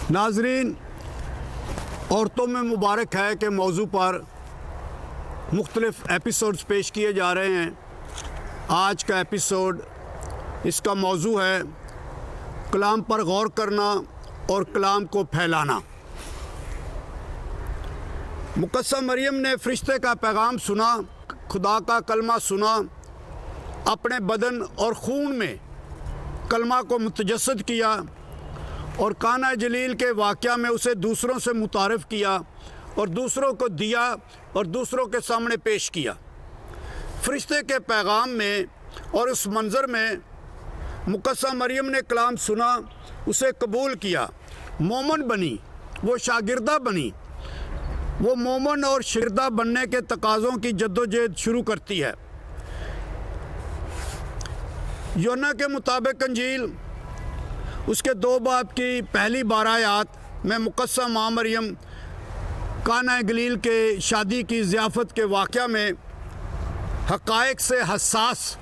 नाजरीन, औरतों में मुबारक है कि मौजू पर मुख्तलिफ़ एपिसोड्स पेश किए जा रहे हैं। आज का एपिसोड, इसका मौजू है कलाम पर गौर करना और कलाम को फैलाना। मुकद्दस मरियम ने फरिश्ते का पैगाम सुना, खुदा का कलमा सुना, अपने बदन और खून में कलमा को मुतजस्सद किया और काना जलील के वाक़या में उसे दूसरों से मुतारफ़ किया और दूसरों को दिया और दूसरों के सामने पेश किया। फरिश्ते के पैगाम में और उस मंज़र में मुकद्दस मरियम ने कलाम सुना, उसे कबूल किया, मोमन बनी, वो शागिर्दा बनी। वो मोमन और शागिर्दा बनने के तकाज़ों की जद्दोजहद शुरू करती है। यूहन्ना के मुताबिक अंजील उसके 2 बाब की पहली 12 आयत में मुकद्दस माँ मरियम काना गलील के शादी की ज़ियाफ़त के वाक़या में हक़ाइक़ से हसास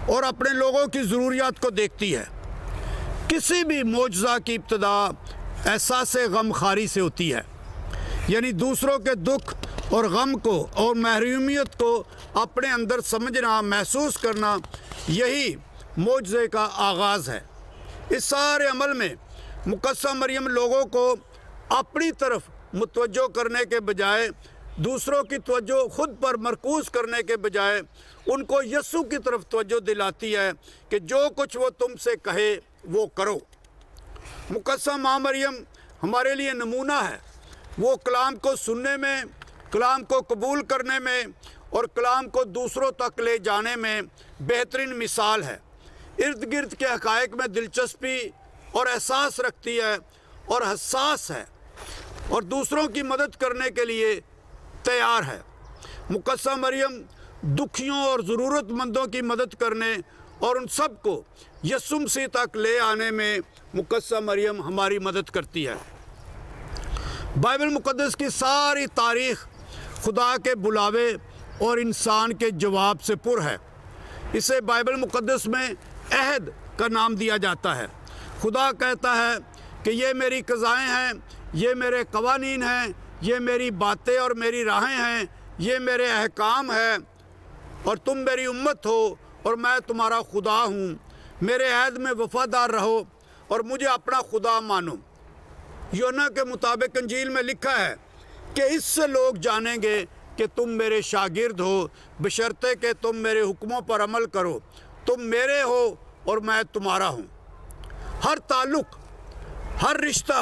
और अपने लोगों की ज़रूरियात को देखती है। किसी भी मोजज़ा की इब्तिदा एहसास गमखारी से होती है, यानी दूसरों के दुख और गम को और महरूमियत को अपने अंदर समझना, महसूस करना, यही मोजज़े का आगाज़ है। इस सारे अमल में मुकद्दस मरियम लोगों को अपनी तरफ मुतवज्जो करने के बजाय, दूसरों की तवज्जो खुद पर मरकूज़ करने के बजाय उनको यस्सु की तरफ तवज्जो दिलाती है कि जो कुछ वो तुमसे कहे वो करो। मुकद्दस माँ मरियम हमारे लिए नमूना है। वो कलाम को सुनने में, कलाम को कबूल करने में और कलाम को दूसरों तक ले जाने में बेहतरीन मिसाल है। इर्द गिर्द के हक़ाइक़ में दिलचस्पी और एहसास रखती है और हसास है और दूसरों की मदद करने के लिए तैयार है। मुकद्दस मरियम दुखियों और ज़रूरतमंदों की मदद करने और उन सब को यस्सु मसीह तक ले आने में मुकद्दस मरियम हमारी मदद करती है। बाइबल मुक़द्दस की सारी तारीख़ खुदा के बुलावे और इंसान के जवाब से पुर है। इसे बाइबल मुक़द्दस में अहद का नाम दिया जाता है। खुदा कहता है कि ये मेरी क़ज़ाएँ हैं, ये मेरे क़वानीन हैं, ये मेरी बातें और मेरी राहें हैं, ये मेरे अहकाम हैं और तुम मेरी उम्मत हो और मैं तुम्हारा खुदा हूँ। मेरे अहद में वफ़ादार रहो और मुझे अपना खुदा मानो। यूहन्ना के मुताबिक अंजील में लिखा है कि इससे लोग जानेंगे कि तुम मेरे शागिर्द हो, बशर्ते कि तुम मेरे हुक्मों पर अमल करो। तुम मेरे हो और मैं तुम्हारा हूँ। हर ताल्लुक़, हर रिश्ता,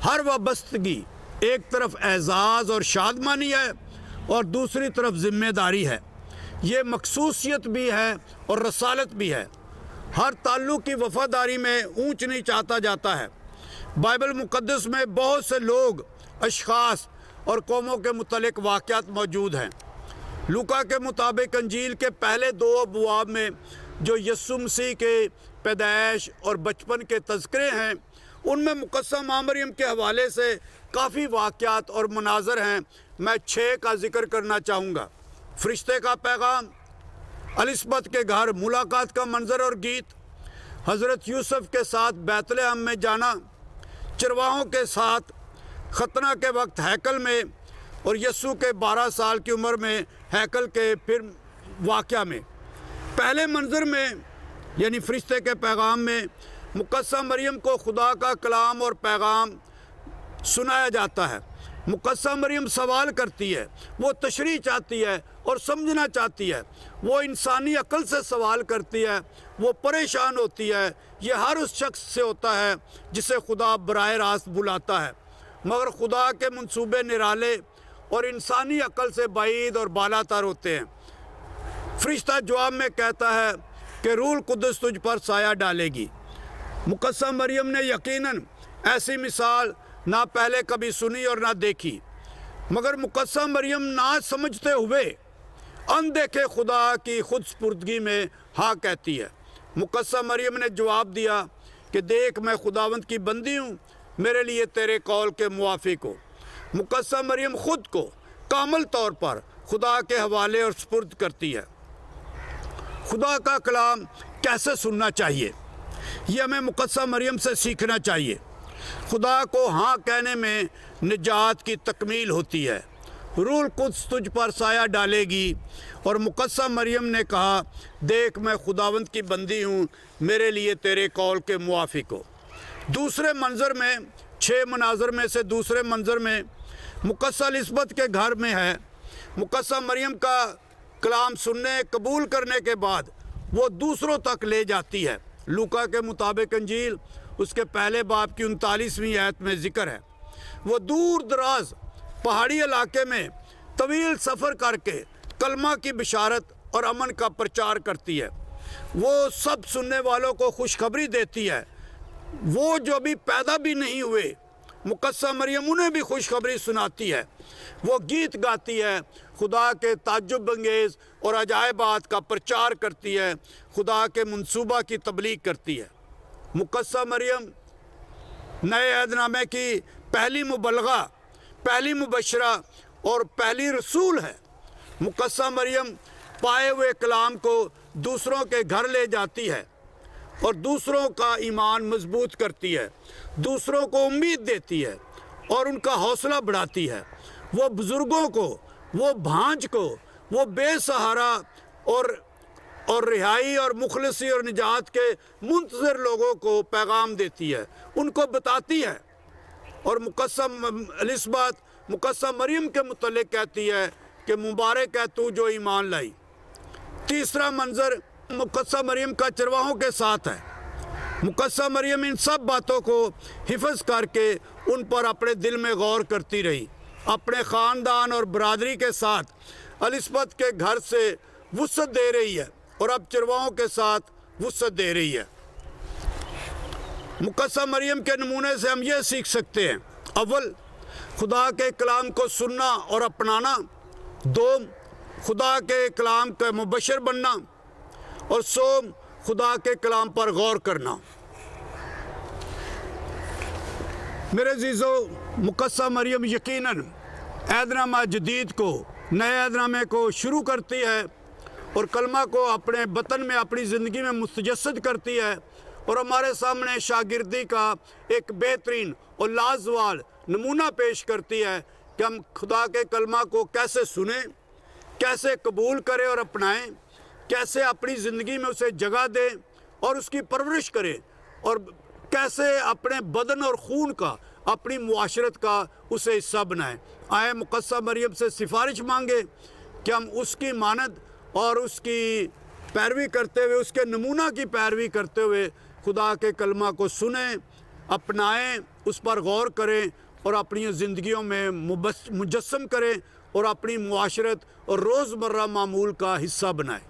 हर वाबस्तगी एक तरफ एज़ाज़ और शादमानी है और दूसरी तरफ ज़िम्मेदारी है। ये मखसूसियत भी है और रसालत भी है। हर ताल्लुक़ की वफ़ादारी में ऊंच नीच आता जाता है। बाइबल मुक़द्दस में बहुत से लोग, अशख़ास और कौमों के मुतल्लिक़ वाक़यात मौजूद हैं। लूका के मुताबिक अंजील के पहले 2 अबवाब में जो यस्सु मसीह के पैदाइश और बचपन के तज़किरे हैं, उनमें मुकद्दस माँ मरियम के हवाले से काफ़ी वाक़यात और मनाज़र हैं। मैं 6 का ज़िक्र करना चाहूँगा। फरिश्ते का पैगाम, एलिज़ाबेथ के घर मुलाकात का मंज़र और गीत, हज़रत यूसुफ़ के साथ बैतलहम में जाना, चरवाहों के साथ खतना के वक्त हैकल में और यस्सु के 12 साल की उम्र में हैकल के फिर वाक़या में। पहले मंज़र में यानी फरिश्ते के पैगाम में मुकद्दस मरियम को खुदा का कलाम और पैगाम सुनाया जाता है। मुकद्दस मरियम सवाल करती है, वो तशरीह चाहती है और समझना चाहती है। वो इंसानी अक्ल से सवाल करती है, वो परेशान होती है। ये हर उस शख्स से होता है जिसे खुदा बराह रास्त बुलाता है, मगर खुदा के मंसूबे निराले और इंसानी अक्ल से बाईद और बालातर होते हैं। फरिश्ता जवाब में कहता है कि रूह कुद्दुस तुझ पर साया डालेगी। मुकद्दस मरियम ने यकीनन ऐसी मिसाल ना पहले कभी सुनी और ना देखी, मगर मुकद्दस मरियम ना समझते हुए अनदेखे खुदा की खुद स्पुर्दगी में हाँ कहती है। मुकद्दस मरियम ने जवाब दिया कि देख, मैं खुदावंद की बंदी हूँ, मेरे लिए तेरे कौल के मुवाफिक हो। मुकद्दस मरियम ख़ुद को कामल तौर पर खुदा के हवाले और स्पुर्द करती है। खुदा का कलाम कैसे सुनना चाहिए, ये हमें मुकद्दस मरियम से सीखना चाहिए। خدا کو ہاں کہنے میں نجات کی تکمیل ہوتی ہے۔ روح القدس تجھ پر سایہ ڈالے گی۔ اور مقدسہ مریم نے کہا دیکھ میں خداوند کی بندی ہوں، میرے لیے تیرے قول کے موافق ہو۔ دوسرے منظر میں 6 مناظر میں سے دوسرے منظر میں مقدسہ الزبتھ کے گھر میں ہے۔ مقدسہ مریم کا کلام سننے قبول کرنے کے بعد وہ دوسروں تک لے جاتی ہے۔ لوکا کے مطابق انجیل اس کے پہلے باب کی 39ویں آیت میں ذکر ہے۔ وہ دور دراز پہاڑی علاقے میں طویل سفر کر کے کلمہ کی بشارت اور امن کا پرچار کرتی ہے۔ وہ سب سننے والوں کو خوشخبری دیتی ہے۔ وہ جو ابھی پیدا بھی نہیں ہوئے مقدسہ مریم انہیں بھی خوشخبری سناتی ہے۔ وہ گیت گاتی ہے، خدا کے تعجب انگیز اور عجائبات کا پرچار کرتی ہے، خدا کے منصوبہ کی تبلیغ کرتی ہے۔ مقدسہ مریم نئے عہد نامے کی پہلی مبلغہ، پہلی مبشرہ اور پہلی رسول ہے۔ مقدسہ مریم پائے ہوئے کلام کو دوسروں کے گھر لے جاتی ہے اور دوسروں کا ایمان مضبوط کرتی ہے، دوسروں کو امید دیتی ہے اور ان کا حوصلہ بڑھاتی ہے۔ وہ بزرگوں کو، وہ بھانج کو، وہ بے سہارا اور رہائی اور مخلصی اور نجات کے منتظر لوگوں کو پیغام دیتی ہے، ان کو بتاتی ہے۔ اور مقدسہ الزبتھ مقدسہ مریم کے متعلق کہتی ہے کہ مبارک ہے تو جو ایمان لائی۔ تیسرا منظر مقدسہ مریم کا چرواہوں کے ساتھ ہے۔ مقدسہ مریم ان سب باتوں کو حفظ کر کے ان پر اپنے دل میں غور کرتی رہی، اپنے خاندان اور برادری کے ساتھ الزبتھ کے گھر سے وسعت دے رہی ہے اور اب چرواہوں کے ساتھ وسعت دے رہی ہے۔ مقدسہ مریم کے نمونے سے ہم یہ سیکھ سکتے ہیں: اول، خدا کے کلام کو سننا اور اپنانا۔ دوم، خدا کے کلام کا مبشر بننا۔ اور سوم، خدا کے کلام پر غور کرنا۔ میرے عزیزو، مقدسہ مریم یقیناً عہد نامہ جدید کو، نئے عہد نامے کو شروع کرتی ہے اور کلمہ کو اپنے وطن میں، اپنی زندگی میں متجسد کرتی ہے اور ہمارے سامنے شاگردی کا ایک بہترین اور لازوال نمونہ پیش کرتی ہے کہ ہم خدا کے کلمہ کو کیسے سنیں، کیسے قبول کریں اور اپنائیں، کیسے اپنی زندگی میں اسے جگہ دیں اور اس کی پرورش کریں، اور کیسے اپنے بدن اور خون کا، اپنی معاشرت کا اسے حصہ بنائیں۔ آئے مقدسہ مریم سے سفارش مانگے کہ ہم اس کی مانند اور اس کی پیروی کرتے ہوئے، اس کے نمونہ کی پیروی کرتے ہوئے خدا کے کلمہ کو سنیں، اپنائیں، اس پر غور کریں اور اپنی زندگیوں میں مجسم کریں اور اپنی معاشرت اور روزمرہ معمول کا حصہ بنائیں۔